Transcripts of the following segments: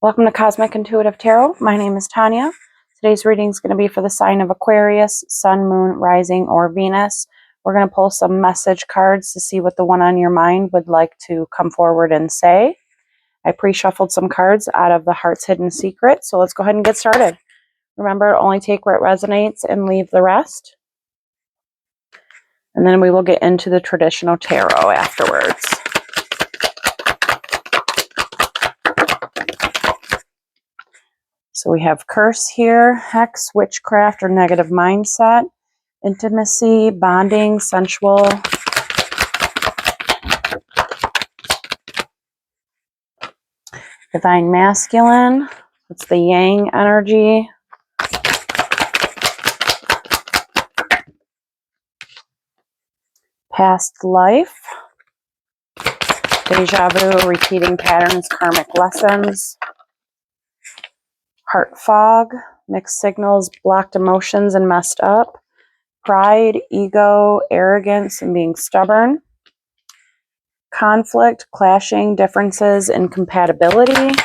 Welcome to Cosmic Intuitive Tarot. My name is Tanya. Today's reading is going to be for the sign of Aquarius, Sun, Moon, Rising, or Venus. We're going to pull some message cards to see what the one on your mind would like to come forward and say. I pre-shuffled some cards out of the Heart's Hidden Secret, so let's go ahead and get started. Remember, only take where it resonates and leave the rest. And then we will get into the traditional tarot afterwards. So we have curse here, hex, witchcraft, or negative mindset, intimacy, bonding, sensual, divine masculine, it's the yang energy, past life, deja vu, repeating patterns, karmic lessons, heart fog, mixed signals, blocked emotions and messed up, pride, ego, arrogance, and being stubborn, conflict, clashing, differences, incompatibility,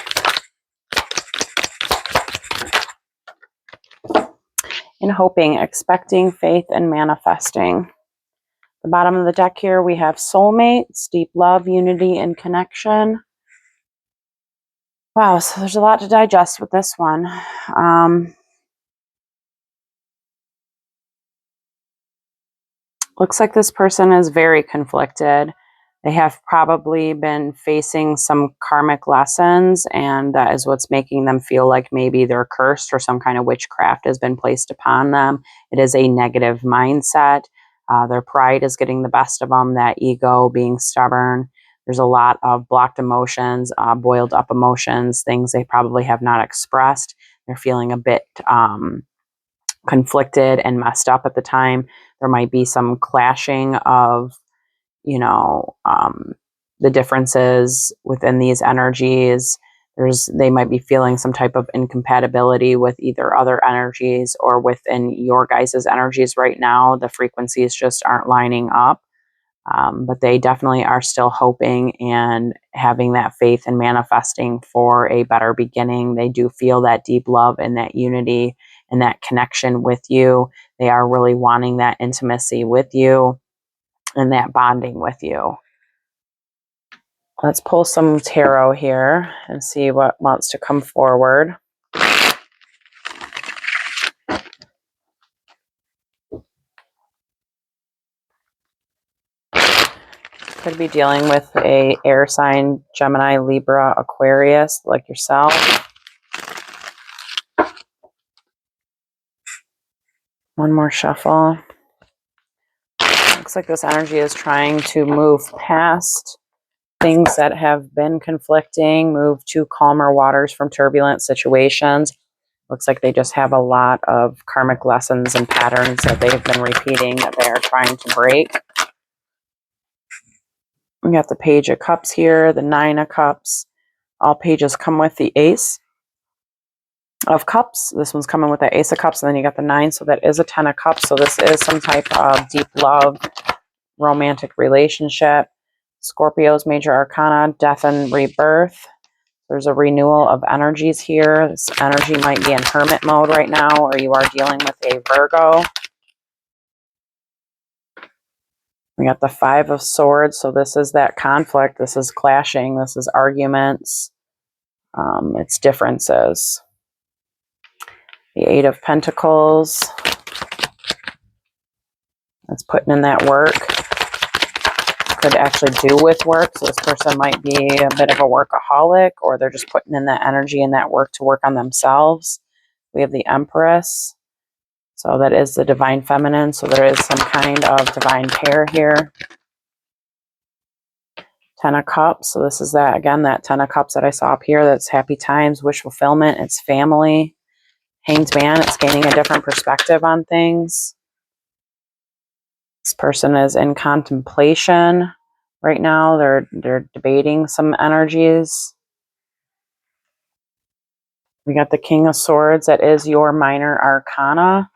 and hoping, expecting, faith, and manifesting. The bottom of the deck here, we have soulmates, deep love, unity, and connection. Wow, so there's a lot to digest with this one. Looks like this person is very conflicted. They have probably been facing some karmic lessons, and that is what's making them feel like maybe they're cursed or some kind of witchcraft has been placed upon them. It is a negative mindset. Their pride is getting the best of them, that ego, being stubborn. There's a lot of blocked emotions, boiled up emotions, things they probably have not expressed. They're feeling a bit conflicted and messed up at the time. There might be some clashing of, the differences within these energies. They might be feeling some type of incompatibility with either other energies or within your guys' energies right now. The frequencies just aren't lining up. But they definitely are still hoping and having that faith and manifesting for a better beginning. They do feel that deep love and that unity and that connection with you. They are really wanting that intimacy with you and that bonding with you. Let's pull some tarot here and see what wants to come forward. Could be dealing with a air sign, Gemini, Libra, Aquarius, like yourself. One more shuffle. Looks like this energy is trying to move past things that have been conflicting, move to calmer waters from turbulent situations. Looks like they just have a lot of karmic lessons and patterns that they've been repeating that they are trying to break. We got the Page of Cups here, the Nine of Cups. All pages come with the Ace of Cups. This one's coming with the Ace of Cups, and then you got the Nine, so that is a Ten of Cups. So this is some type of deep love, romantic relationship. Scorpio's major arcana, death and rebirth. There's a renewal of energies here. This energy might be in hermit mode right now, or you are dealing with a Virgo. We got the Five of Swords, so this is that conflict. This is clashing. This is arguments. It's differences. The Eight of Pentacles. That's putting in that work. Could actually do with work. So this person might be a bit of a workaholic, or they're just putting in that energy and that work to work on themselves. We have the Empress. So that is the divine feminine. So there is some kind of divine pair here. Ten of Cups. So this is that, again, that Ten of Cups that I saw up here. That's happy times, wish fulfillment. It's family. Hanged Man. It's gaining a different perspective on things. This person is in contemplation right now. They're debating some energies. We got the King of Swords. That is your minor arcana.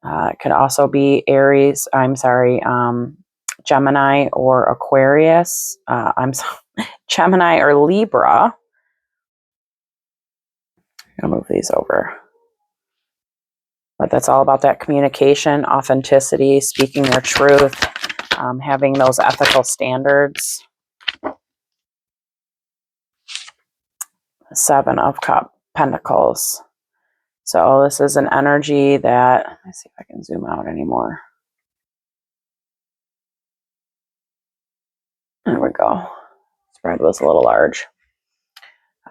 It could also be Gemini or Aquarius. Gemini or Libra. I'm gonna move these over. But that's all about that communication, authenticity, speaking their truth, having those ethical standards. Seven of Pentacles. So this is an energy that, let me see if I can zoom out anymore. There we go. Spread was a little large.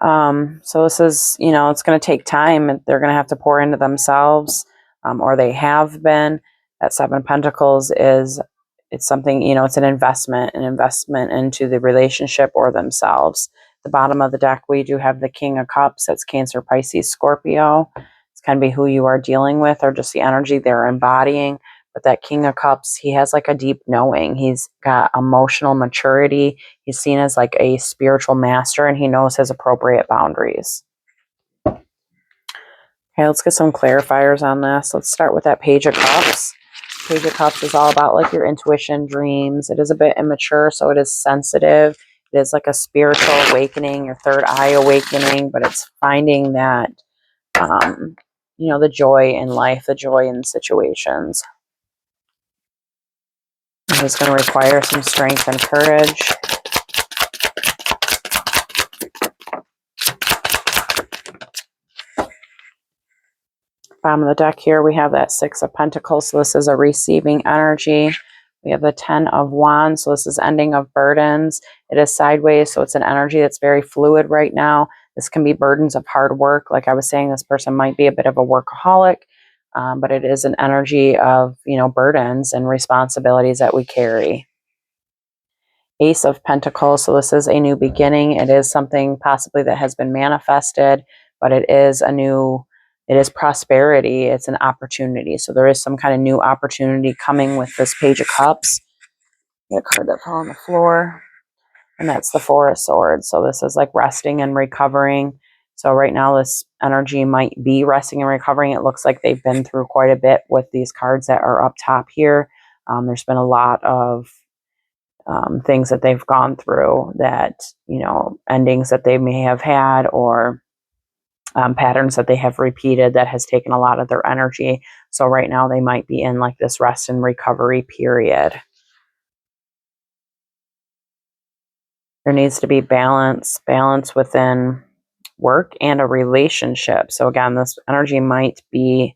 So this is, it's going to take time. They're going to have to pour into themselves, or they have been. That Seven of Pentacles it's something, it's an investment into the relationship or themselves. The bottom of the deck, we do have the King of Cups. That's Cancer, Pisces, Scorpio. It's kind of be who you are dealing with or just the energy they're embodying. But that King of Cups, he has like a deep knowing. He's got emotional maturity. He's seen as like a spiritual master, and he knows his appropriate boundaries. Okay, let's get some clarifiers on this. Let's start with that Page of Cups. Page of Cups is all about like your intuition, dreams. It is a bit immature, so it is sensitive. It is like a spiritual awakening, your third eye awakening, but it's finding that, the joy in life, the joy in situations. It's going to require some strength and courage. Bottom of the deck here, we have that Six of Pentacles. So this is a receiving energy. We have the 10 of Wands. So this is ending of burdens. It is sideways. So it's an energy that's very fluid right now. This can be burdens of hard work. Like I was saying, this person might be a bit of a workaholic, but it is an energy of, burdens and responsibilities that we carry. Ace of Pentacles. So this is a new beginning. It is something possibly that has been manifested, but it is prosperity. It's an opportunity. So there is some kind of new opportunity coming with this Page of Cups. A card that fell on the floor, and that's the Four of Swords. So this is like resting and recovering. So right now this energy might be resting and recovering. It looks like they've been through quite a bit with these cards that are up top here. There's been a lot of things that they've gone through that, endings that they may have had, or patterns that they have repeated that has taken a lot of their energy. So right now they might be in like this rest and recovery period. There needs to be balance within work and a relationship. So again, this energy might be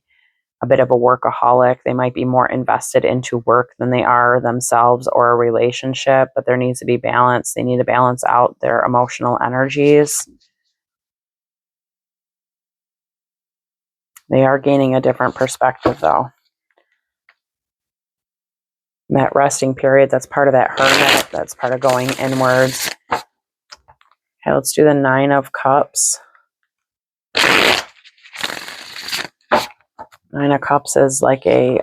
a bit of a workaholic. They might be more invested into work than they are themselves or a relationship, but there needs to be balance. They need to balance out their emotional energies. They are gaining a different perspective though. And that resting period, that's part of that hermit. That's part of going inwards. Okay, let's do the Nine of Cups. Nine of Cups is like a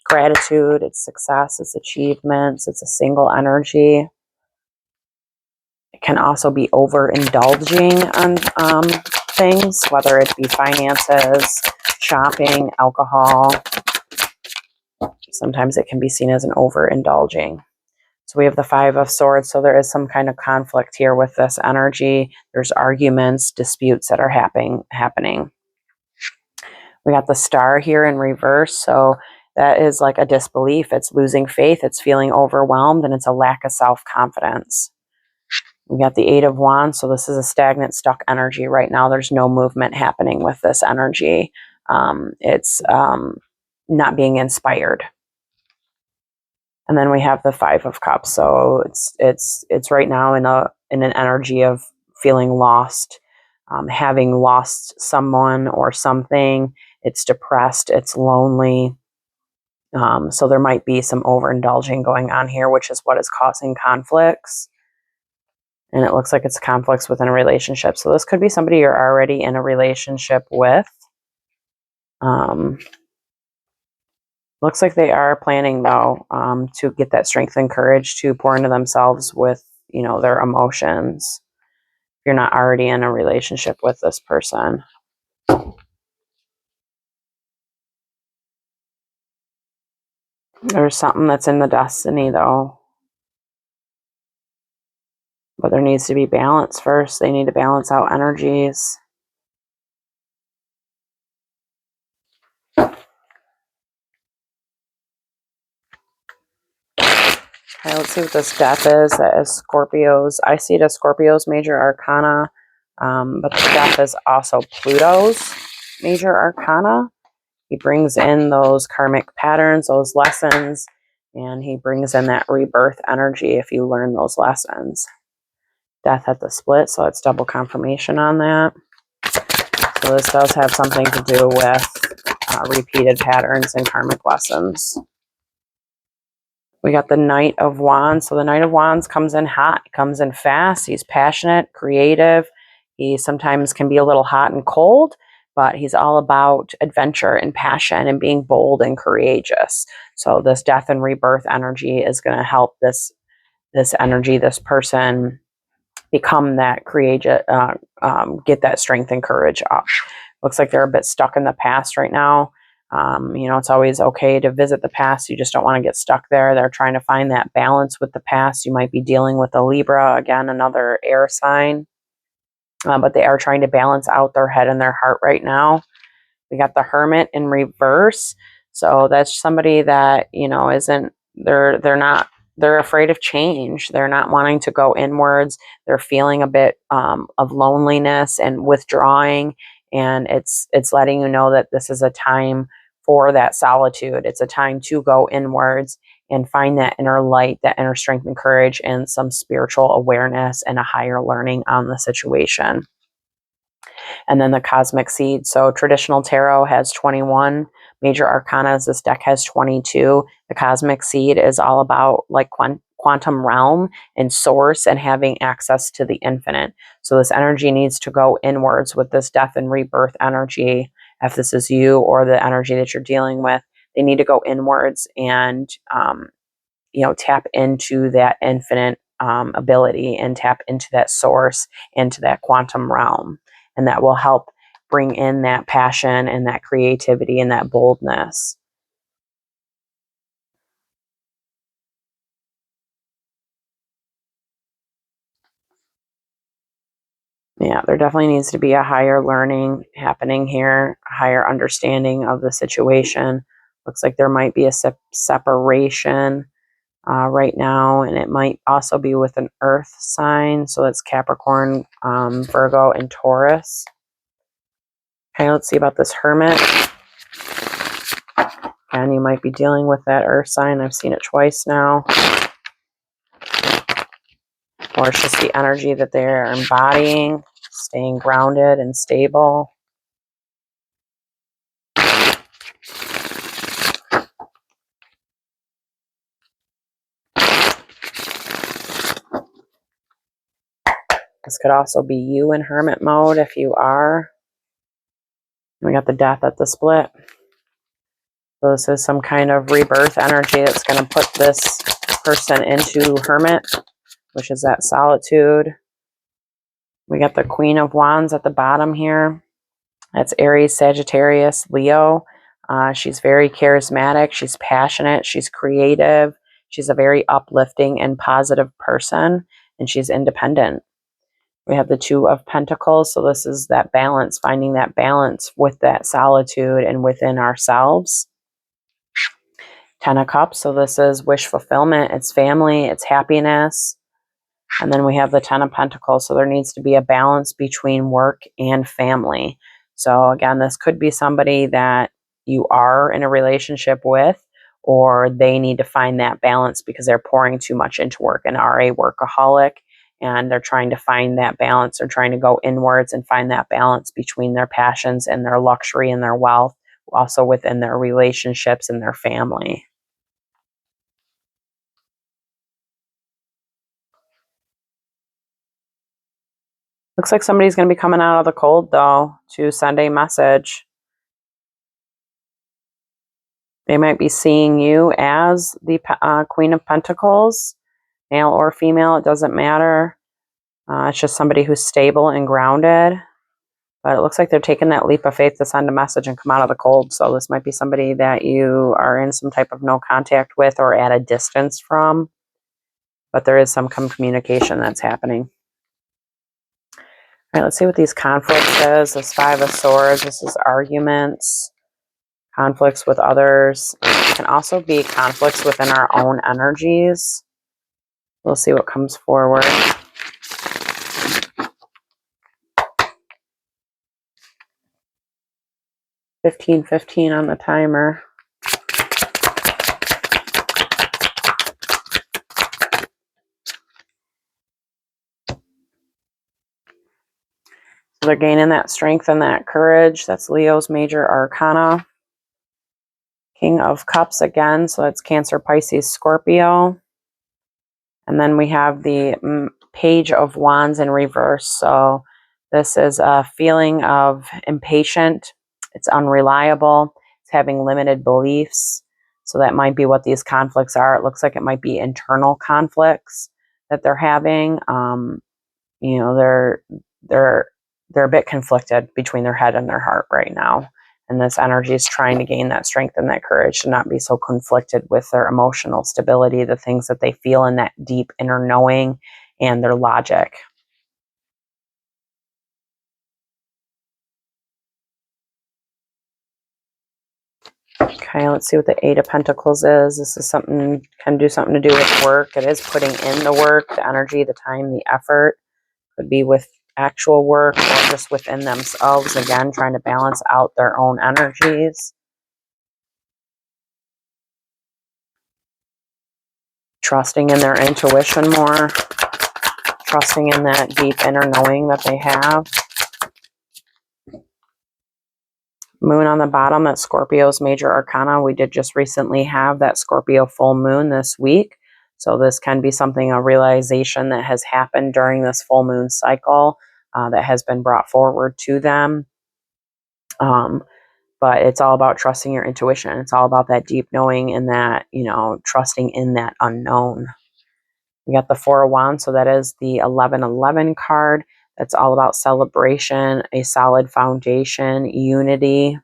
gratitude, it's success, it's achievements, it's a single energy. It can also be overindulging on things, whether it be finances, shopping, alcohol. Sometimes it can be seen as an overindulging. So we have the Five of Swords. So there is some kind of conflict here with this energy. There's arguments, disputes that are happening. We got the Star here in reverse. So that is like a disbelief. It's losing faith. It's feeling overwhelmed, and it's a lack of self-confidence. We got the Eight of Wands. So this is a stagnant, stuck energy right now. There's no movement happening with this energy. It's not being inspired. And then we have the Five of Cups. So it's right now in an energy of feeling lost, having lost someone or something. It's depressed. It's lonely. So there might be some overindulging going on here, which is what is causing conflicts. And it looks like it's conflicts within a relationship. So this could be somebody you're already in a relationship with. Looks like they are planning, though, to get that strength and courage to pour into themselves with, their emotions. If you're not already in a relationship with this person. There's something that's in the destiny, though. But there needs to be balance first. They need to balance out energies. Okay, let's see what this death is. That is Scorpio's. I see it as Scorpio's major arcana, but the death is also Pluto's major arcana. He brings in those karmic patterns, those lessons, and he brings in that rebirth energy if you learn those lessons. Death at the split, so it's double confirmation on that. So this does have something to do with repeated patterns and karmic lessons. We got the Knight of Wands. So the Knight of Wands comes in hot, comes in fast. He's passionate, creative. He sometimes can be a little hot and cold, but he's all about adventure and passion and being bold and courageous. So this death and rebirth energy is going to help this energy, this person become that courageous, get that strength and courage up. Looks like they're a bit stuck in the past right now. It's always okay to visit the past. You just don't want to get stuck there. They're trying to find that balance with the past. You might be dealing with a Libra, again, another air sign. But they are trying to balance out their head and their heart right now. We got the Hermit in reverse. So that's somebody that, they're afraid of change. They're not wanting to go inwards. They're feeling a bit of loneliness and withdrawing. And it's letting you know that this is a time for that solitude. It's a time to go inwards and find that inner light, that inner strength and courage, and some spiritual awareness and a higher learning on the situation. And then the Cosmic Seed. So traditional tarot has 21 major arcanas. This deck has 22. The Cosmic Seed is all about like quantum realm and source and having access to the infinite. So this energy needs to go inwards with this death and rebirth energy. If this is you or the energy that you're dealing with, they need to go inwards and, tap into that infinite ability and tap into that source, into that quantum realm. And that will help bring in that passion and that creativity and that boldness. Yeah, there definitely needs to be a higher learning happening here, a higher understanding of the situation. Looks like there might be a separation right now, and it might also be with an earth sign. So it's Capricorn, Virgo, and Taurus. Okay, let's see about this Hermit. And you might be dealing with that earth sign. I've seen it twice now. Or it's just the energy that they're embodying, staying grounded and stable. This could also be you in hermit mode if you are. We got the death at the split. So this is some kind of rebirth energy that's going to put this person into hermit, which is that solitude. We got the Queen of Wands at the bottom here. That's Aries, Sagittarius, Leo. She's very charismatic. She's passionate. She's creative. She's a very uplifting and positive person, and she's independent. We have the Two of Pentacles. So this is that balance, finding that balance with that solitude and within ourselves. Ten of Cups. So this is wish fulfillment. It's family. It's happiness. And then we have the Ten of Pentacles. So there needs to be a balance between work and family. So again, this could be somebody that you are in a relationship with, or they need to find that balance because they're pouring too much into work and are a workaholic, and they're trying to find that balance. They're trying to go inwards and find that balance between their passions and their luxury and their wealth, also within their relationships and their family. Looks like somebody's going to be coming out of the cold, though, to send a message. They might be seeing you as the Queen of Pentacles, male or female, it doesn't matter. It's just somebody who's stable and grounded. But it looks like they're taking that leap of faith to send a message and come out of the cold. So this might be somebody that you are in some type of no contact with or at a distance from. But there is some communication that's happening. All right, let's see what these conflicts is. This Five of Swords, this is arguments, conflicts with others. It can also be conflicts within our own energies. We'll see what comes forward. 15:15 on the timer. So they're gaining that strength and that courage. That's Leo's major arcana. King of Cups again, so that's Cancer, Pisces, Scorpio. And then we have the Page of Wands in reverse. So this is a feeling of impatient. It's unreliable. It's having limited beliefs. So that might be what these conflicts are. It looks like it might be internal conflicts that they're having. You know, they're a bit conflicted between their head and their heart right now. And this energy is trying to gain that strength and that courage to not be so conflicted with their emotional stability, the things that they feel in that deep inner knowing, and their logic. Okay, let's see what the Eight of Pentacles is. This is something, can do something to do with work. It is putting in the work, the energy, the time, the effort. Could be with actual work or just within themselves. Again, trying to balance out their own energies. Trusting in their intuition more. Trusting in that deep inner knowing that they have. Moon on the bottom, that's Scorpio's major arcana. We did just recently have that Scorpio full moon this week. So this can be something, a realization that has happened during this full moon cycle that has been brought forward to them. But it's all about trusting your intuition. It's all about that deep knowing and that, you know, trusting in that unknown. We got the Four of Wands, so that is the 1111 card. That's all about celebration, a solid foundation, unity.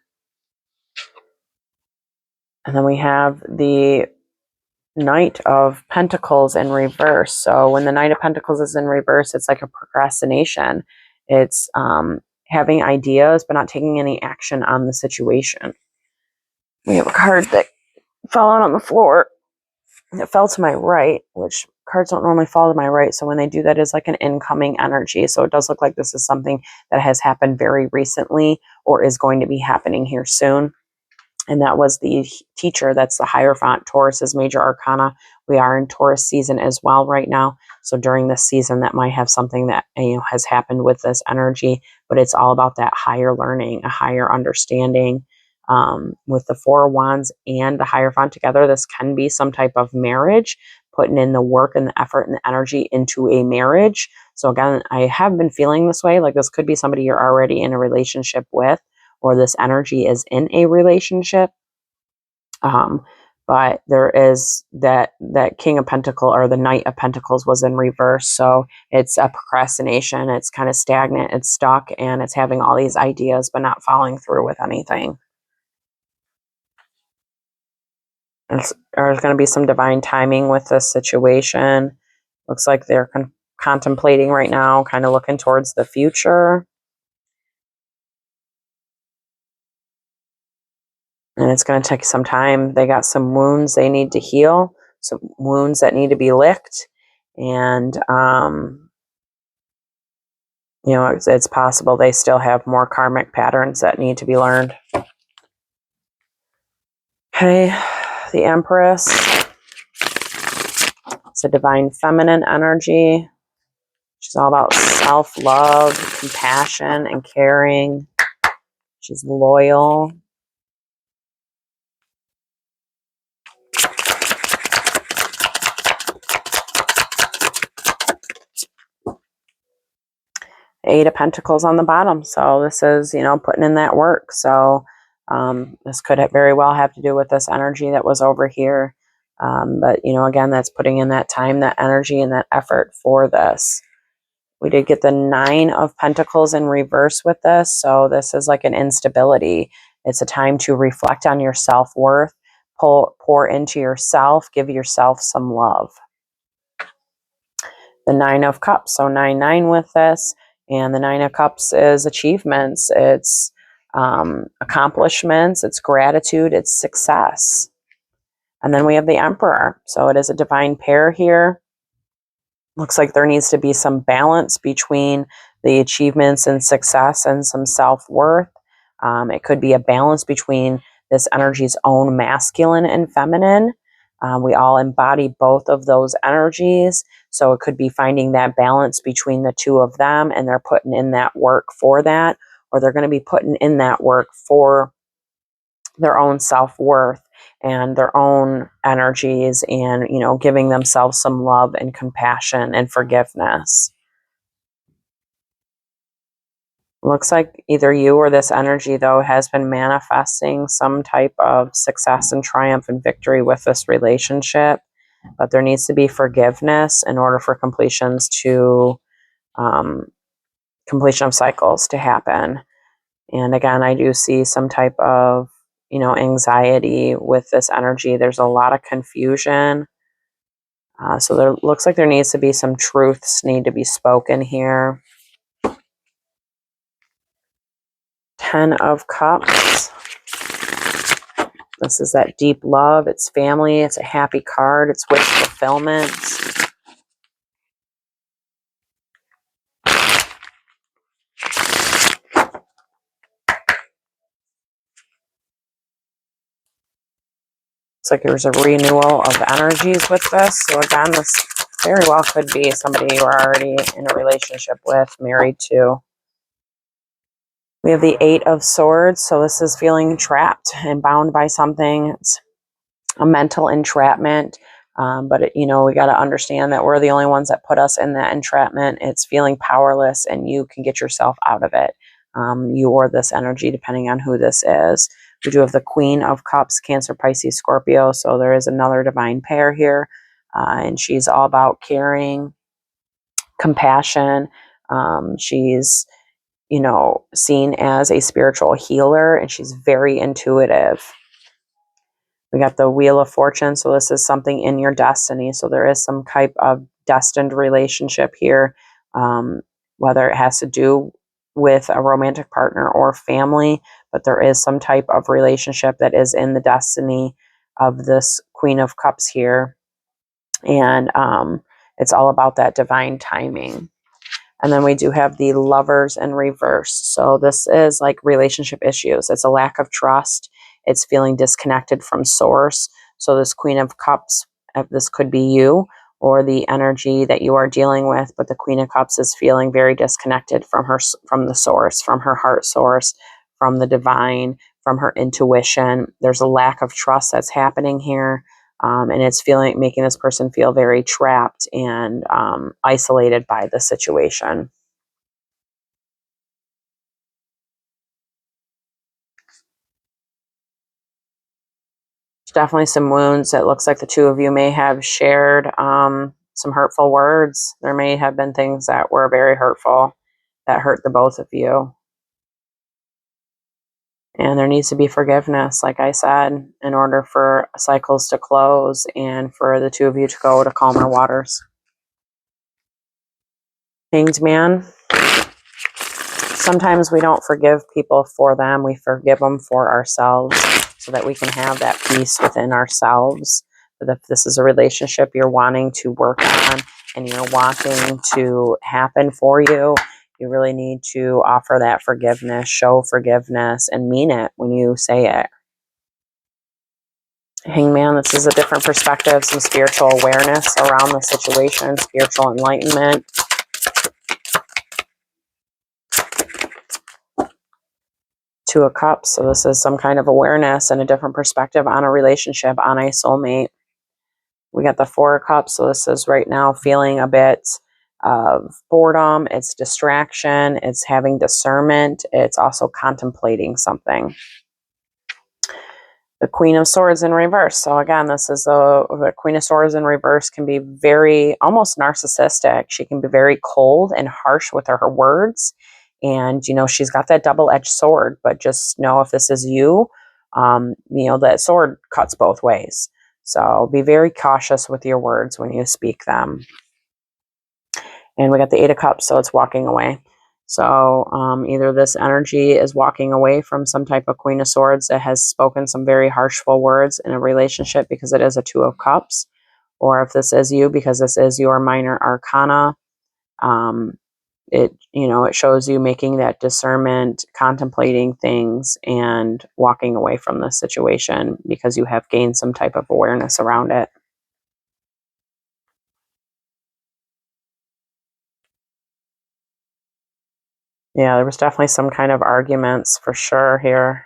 And then we have the Knight of Pentacles in reverse. So when the Knight of Pentacles is in reverse, it's like a procrastination. It's having ideas, but not taking any action on the situation. We have a card that fell out on the floor. It fell to my right, which cards don't normally fall to my right. So when they do that, it's like an incoming energy. So it does look like this is something that has happened very recently or is going to be happening here soon. And that was the teacher. That's the Hierophant, Taurus's major arcana. We are in Taurus season as well right now. So during this season, that might have something that, you know, has happened with this energy, but it's all about that higher learning, a higher understanding. With the Four of Wands and the Hierophant together, this can be some type of marriage, putting in the work and the effort and the energy into a marriage. So again, I have been feeling this way. Like this could be somebody you're already in a relationship with, or this energy is in a relationship. But there is that King of Pentacles or the Knight of Pentacles was in reverse. So it's a procrastination. It's kind of stagnant. It's stuck and it's having all these ideas, but not following through with anything. There's going to be some divine timing with this situation. Looks like they're contemplating right now, kind of looking towards the future. And it's going to take some time. They got some wounds they need to heal, some wounds that need to be licked. And, you know, it's possible they still have more karmic patterns that need to be learned. Okay, the Empress. It's a divine feminine energy. She's all about self-love, compassion, and caring. She's loyal. Eight of Pentacles on the bottom. So this is, you know, putting in that work. So this could very well have to do with this energy that was over here. But, you know, again, that's putting in that time, that energy, and that effort for this. We did get the Nine of Pentacles in reverse with this. So this is like an instability. It's a time to reflect on your self-worth, pour into yourself, give yourself some love. The Nine of Cups. So 9-9 with this. And the Nine of Cups is achievements. It's accomplishments. It's gratitude. It's success. And then we have the Emperor. So it is a divine pair here. Looks like there needs to be some balance between the achievements and success and some self-worth. It could be a balance between this energy's own masculine and feminine. We all embody both of those energies. So it could be finding that balance between the two of them, and they're putting in that work for that, or they're going to be putting in that work for their own self-worth and their own energies, and giving themselves some love and compassion and forgiveness. Looks like either you or this energy, though, has been manifesting some type of success and triumph and victory with this relationship, but there needs to be forgiveness in order for completion of cycles to happen. And again, I do see some type of anxiety with this energy. There's a lot of confusion. So there looks like there needs to be some truths need to be spoken here. 10 of Cups. This is that deep love. It's family. It's a happy card. It's wish fulfillment. Looks like there's a renewal of energies with this. So again, this very well could be somebody you are already in a relationship with, married to. We have the 8 of Swords. So this is feeling trapped and bound by something. It's a mental entrapment. But we got to understand that we're the only ones that put us in that entrapment. It's feeling powerless, and you can get yourself out of it. You or this energy, depending on who this is. We do have the Queen of Cups, Cancer, Pisces, Scorpio. So there is another divine pair here. And she's all about caring, compassion. She's, seen as a spiritual healer, and she's very intuitive. We got the Wheel of Fortune. So this is something in your destiny. So there is some type of destined relationship here, whether it has to do with a romantic partner or family, but there is some type of relationship that is in the destiny of this Queen of Cups here. And it's all about that divine timing. And then we do have the Lovers in reverse. So this is like relationship issues. It's a lack of trust. It's feeling disconnected from source. So this Queen of Cups, this could be you or the energy that you are dealing with, but the Queen of Cups is feeling very disconnected from the source, from her heart source, from the divine, from her intuition. There's a lack of trust that's happening here. And it's making this person feel very trapped and isolated by the situation. There's definitely some wounds. It looks like the two of you may have shared some hurtful words. There may have been things that were very hurtful that hurt the both of you. And there needs to be forgiveness, like I said, in order for cycles to close and for the two of you to go to calmer waters. Hanged Man. Sometimes we don't forgive people for them. We forgive them for ourselves so that we can have that peace within ourselves. But if this is a relationship you're wanting to work on and you're wanting to happen for you, you really need to offer that forgiveness, show forgiveness, and mean it when you say it. Hangman, this is a different perspective, some spiritual awareness around the situation, spiritual enlightenment. Two of Cups. So this is some kind of awareness and a different perspective on a relationship, on a soulmate. We got the Four of Cups. So this is right now feeling a bit of boredom. It's distraction. It's having discernment. It's also contemplating something. The Queen of Swords in reverse. So again, this is the Queen of Swords in reverse can be very almost narcissistic. She can be very cold and harsh with her words. And, she's got that double-edged sword, but just know if this is you, that sword cuts both ways. So be very cautious with your words when you speak them. And we got the Eight of Cups, so it's walking away. So either this energy is walking away from some type of Queen of Swords that has spoken some very harshful words in a relationship because it is a Two of Cups, or if this is you, because this is your minor arcana, it, you know, it shows you making that discernment, contemplating things, and walking away from the situation because you have gained some type of awareness around it. Yeah, there was definitely some kind of arguments for sure here.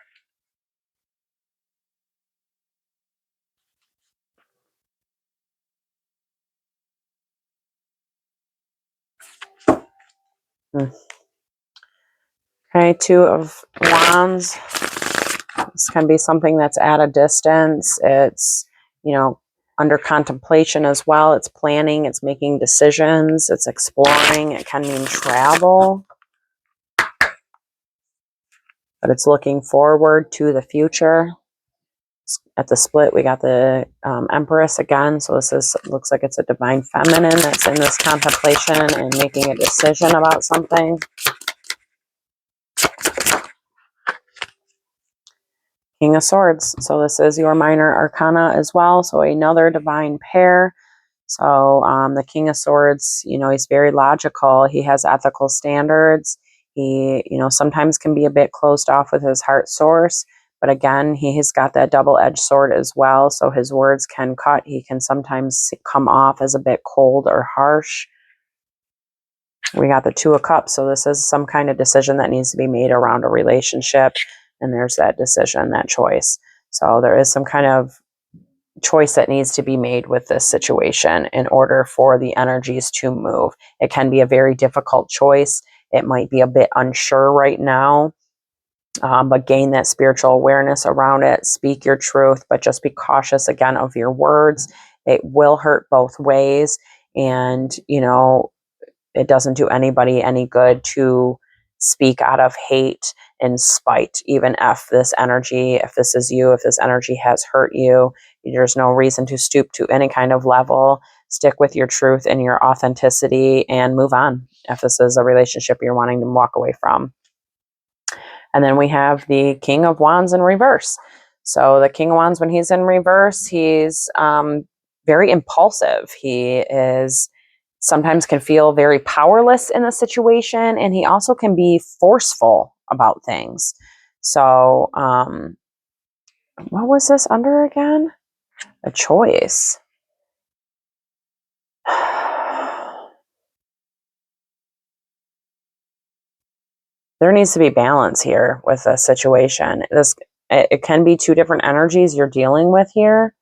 Okay, Two of Wands. This can be something that's at a distance. It's, you know, under contemplation as well. It's planning, it's making decisions, it's exploring. It can mean travel, but it's looking forward to the future. At the split, we got the Empress again. So this is, looks like it's a divine feminine that's in this contemplation and making a decision about something. King of Swords. So this is your minor arcana as well. So another divine pair. So the King of Swords, you know, he's very logical. He has ethical standards. He, you know, sometimes can be a bit closed off with his heart source. But again, he has got that double-edged sword as well. So his words can cut. He can sometimes come off as a bit cold or harsh. We got the Two of Cups. So this is some kind of decision that needs to be made around a relationship. And there's that decision, that choice. So there is some kind of choice that needs to be made with this situation in order for the energies to move. It can be a very difficult choice. It might be a bit unsure right now, but gain that spiritual awareness around it. Speak your truth, but just be cautious again of your words. It will hurt both ways. And, you know, it doesn't do anybody any good to speak out of hate and spite, even if this energy, if this is you, if this energy has hurt you. There's no reason to stoop to any kind of level. Stick with your truth and your authenticity and move on if this is a relationship you're wanting to walk away from. And then we have the King of Wands in reverse. So the King of Wands, when he's in reverse, he's very impulsive. He is sometimes can feel very powerless in a situation, and he also can be forceful about things. So what was this under again? A choice. There needs to be balance here with a situation. It can be two different energies you're dealing with here.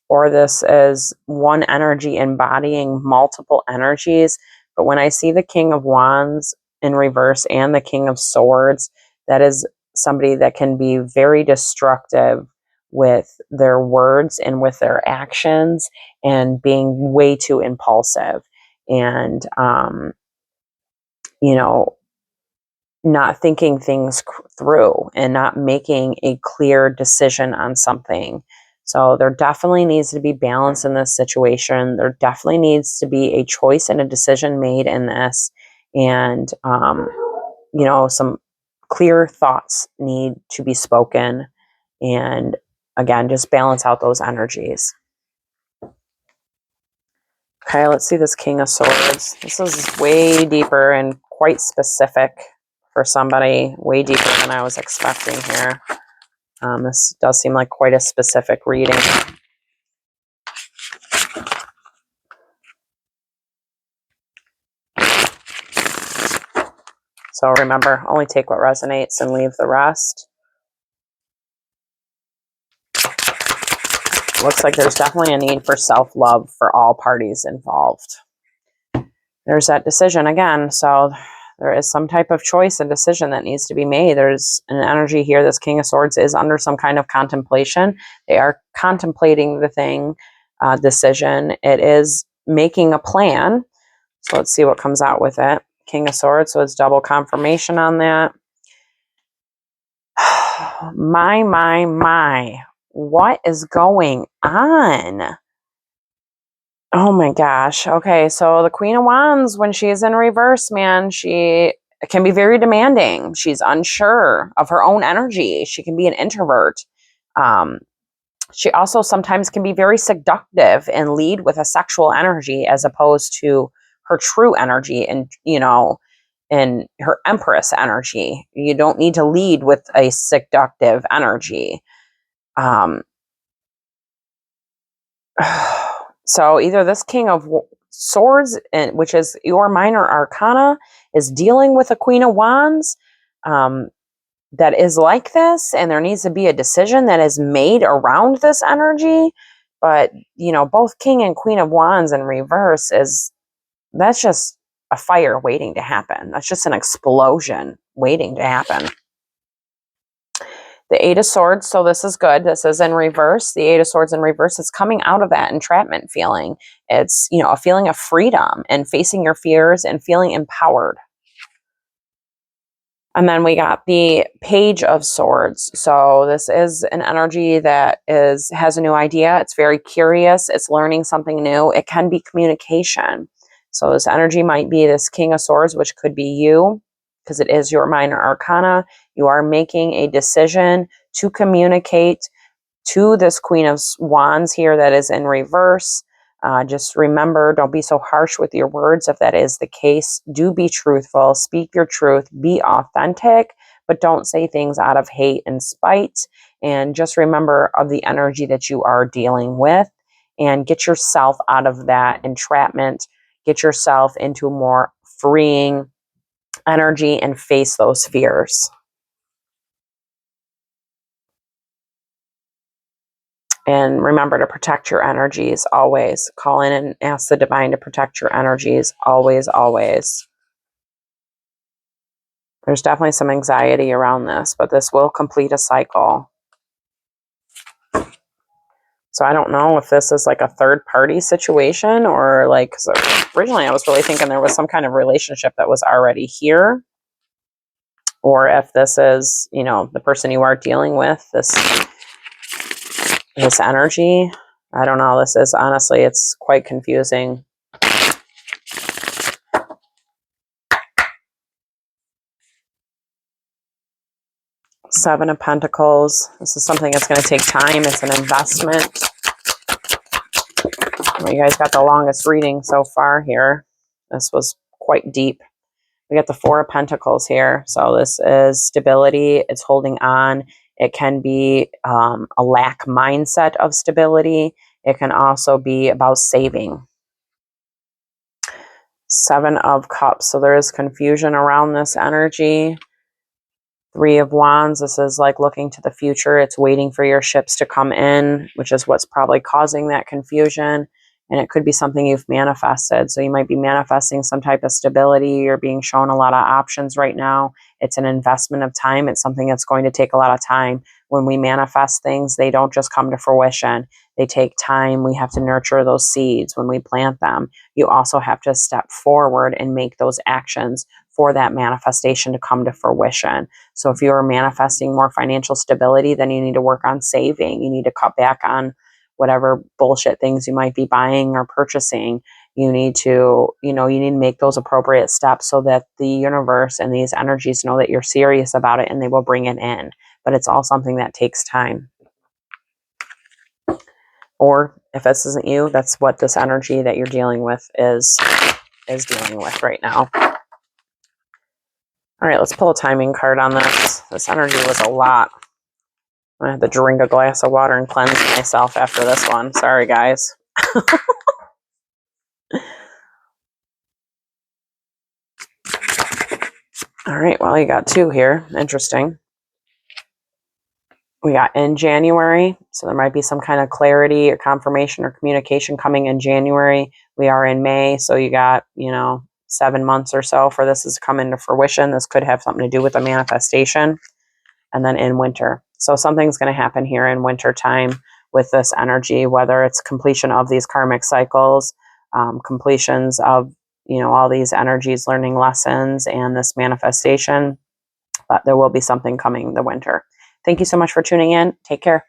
Or this is one energy embodying multiple energies. But when I see the King of Wands in reverse and the King of Swords, that is somebody that can be very destructive with their words and with their actions and being way too impulsive and, you know, not thinking things through and not making a clear decision on something. So there definitely needs to be balance in this situation. There definitely needs to be a choice and a decision made in this. And, you know, some clear thoughts need to be spoken. And again, just balance out those energies. Okay, let's see this King of Swords. This is way deeper and quite specific for somebody, way deeper than I was expecting here. This does seem like quite a specific reading. So remember, only take what resonates and leave the rest. Looks like there's definitely a need for self-love for all parties involved. There's that decision again. So there is some type of choice and decision that needs to be made. There's an energy here. This King of Swords is under some kind of contemplation. They are contemplating the thing, decision. It is making a plan. So let's see what comes out with it. King of Swords, so it's double confirmation on that. My. What is going on? Oh my gosh. Okay, so the Queen of Wands, when she is in reverse, man, she can be very demanding. She's unsure of her own energy. She can be an introvert. She also sometimes can be very seductive and lead with a sexual energy as opposed to her true energy and, and her empress energy. You don't need to lead with a seductive energy. So either this King of Swords, which is your minor arcana, is dealing with a Queen of Wands that is like this, and there needs to be a decision that is made around this energy. But, both King and Queen of Wands in reverse that's just a fire waiting to happen. That's just an explosion waiting to happen. The Eight of Swords, so this is good. This is in reverse. The Eight of Swords in reverse, it's coming out of that entrapment feeling. It's, a feeling of freedom and facing your fears and feeling empowered. And then we got the Page of Swords. So this is an energy that has a new idea. It's very curious. It's learning something new. It can be communication. So this energy might be this King of Swords, which could be you, because it is your minor arcana. You are making a decision to communicate to this Queen of Wands here that is in reverse. Just remember, don't be so harsh with your words if that is the case. Do be truthful, speak your truth, be authentic, but don't say things out of hate and spite. And just remember of the energy that you are dealing with and get yourself out of that entrapment. Get yourself into more freeing energy and face those fears. And remember to protect your energies always. Call in and ask the divine to protect your energies always, always. There's definitely some anxiety around this, but this will complete a cycle. So I don't know if this is like a third party situation or like, cause originally I was really thinking there was some kind of relationship that was already here. Or if this is, the person you are dealing with, this energy. I don't know. This is honestly, it's quite confusing. Seven of Pentacles. This is something that's going to take time. It's an investment. Well, you guys got the longest reading so far here. This was quite deep. We got the Four of Pentacles here. So this is stability. It's holding on. It can be a lack mindset of stability. It can also be about saving. Seven of Cups. So there is confusion around this energy. Three of Wands, this is like looking to the future. It's waiting for your ships to come in, which is what's probably causing that confusion. And it could be something you've manifested. So you might be manifesting some type of stability. You're being shown a lot of options right now. It's an investment of time. It's something that's going to take a lot of time. When we manifest things, they don't just come to fruition. They take time. We have to nurture those seeds when we plant them. You also have to step forward and make those actions for that manifestation to come to fruition. So if you're manifesting more financial stability, then you need to work on saving. You need to cut back on whatever bullshit things you might be buying or purchasing. You need to, you need to make those appropriate steps so that the universe and these energies know that you're serious about it and they will bring it in. But it's all something that takes time. Or if this isn't you, that's what this energy that you're dealing with is dealing with right now. All right, let's pull a timing card on this. This energy was a lot. I have to drink a glass of water and cleanse myself after this one. Sorry, guys. All right, well, you got two here. Interesting. We got in January, so there might be some kind of clarity or confirmation or communication coming in January. We are in May, so you got, 7 months or so for this to come into fruition. This could have something to do with the manifestation. And then in winter. So something's going to happen here in winter time with this energy, whether it's completion of these karmic cycles, completions of, all these energies, learning lessons, and this manifestation. But there will be something coming the winter. Thank you so much for tuning in. Take care.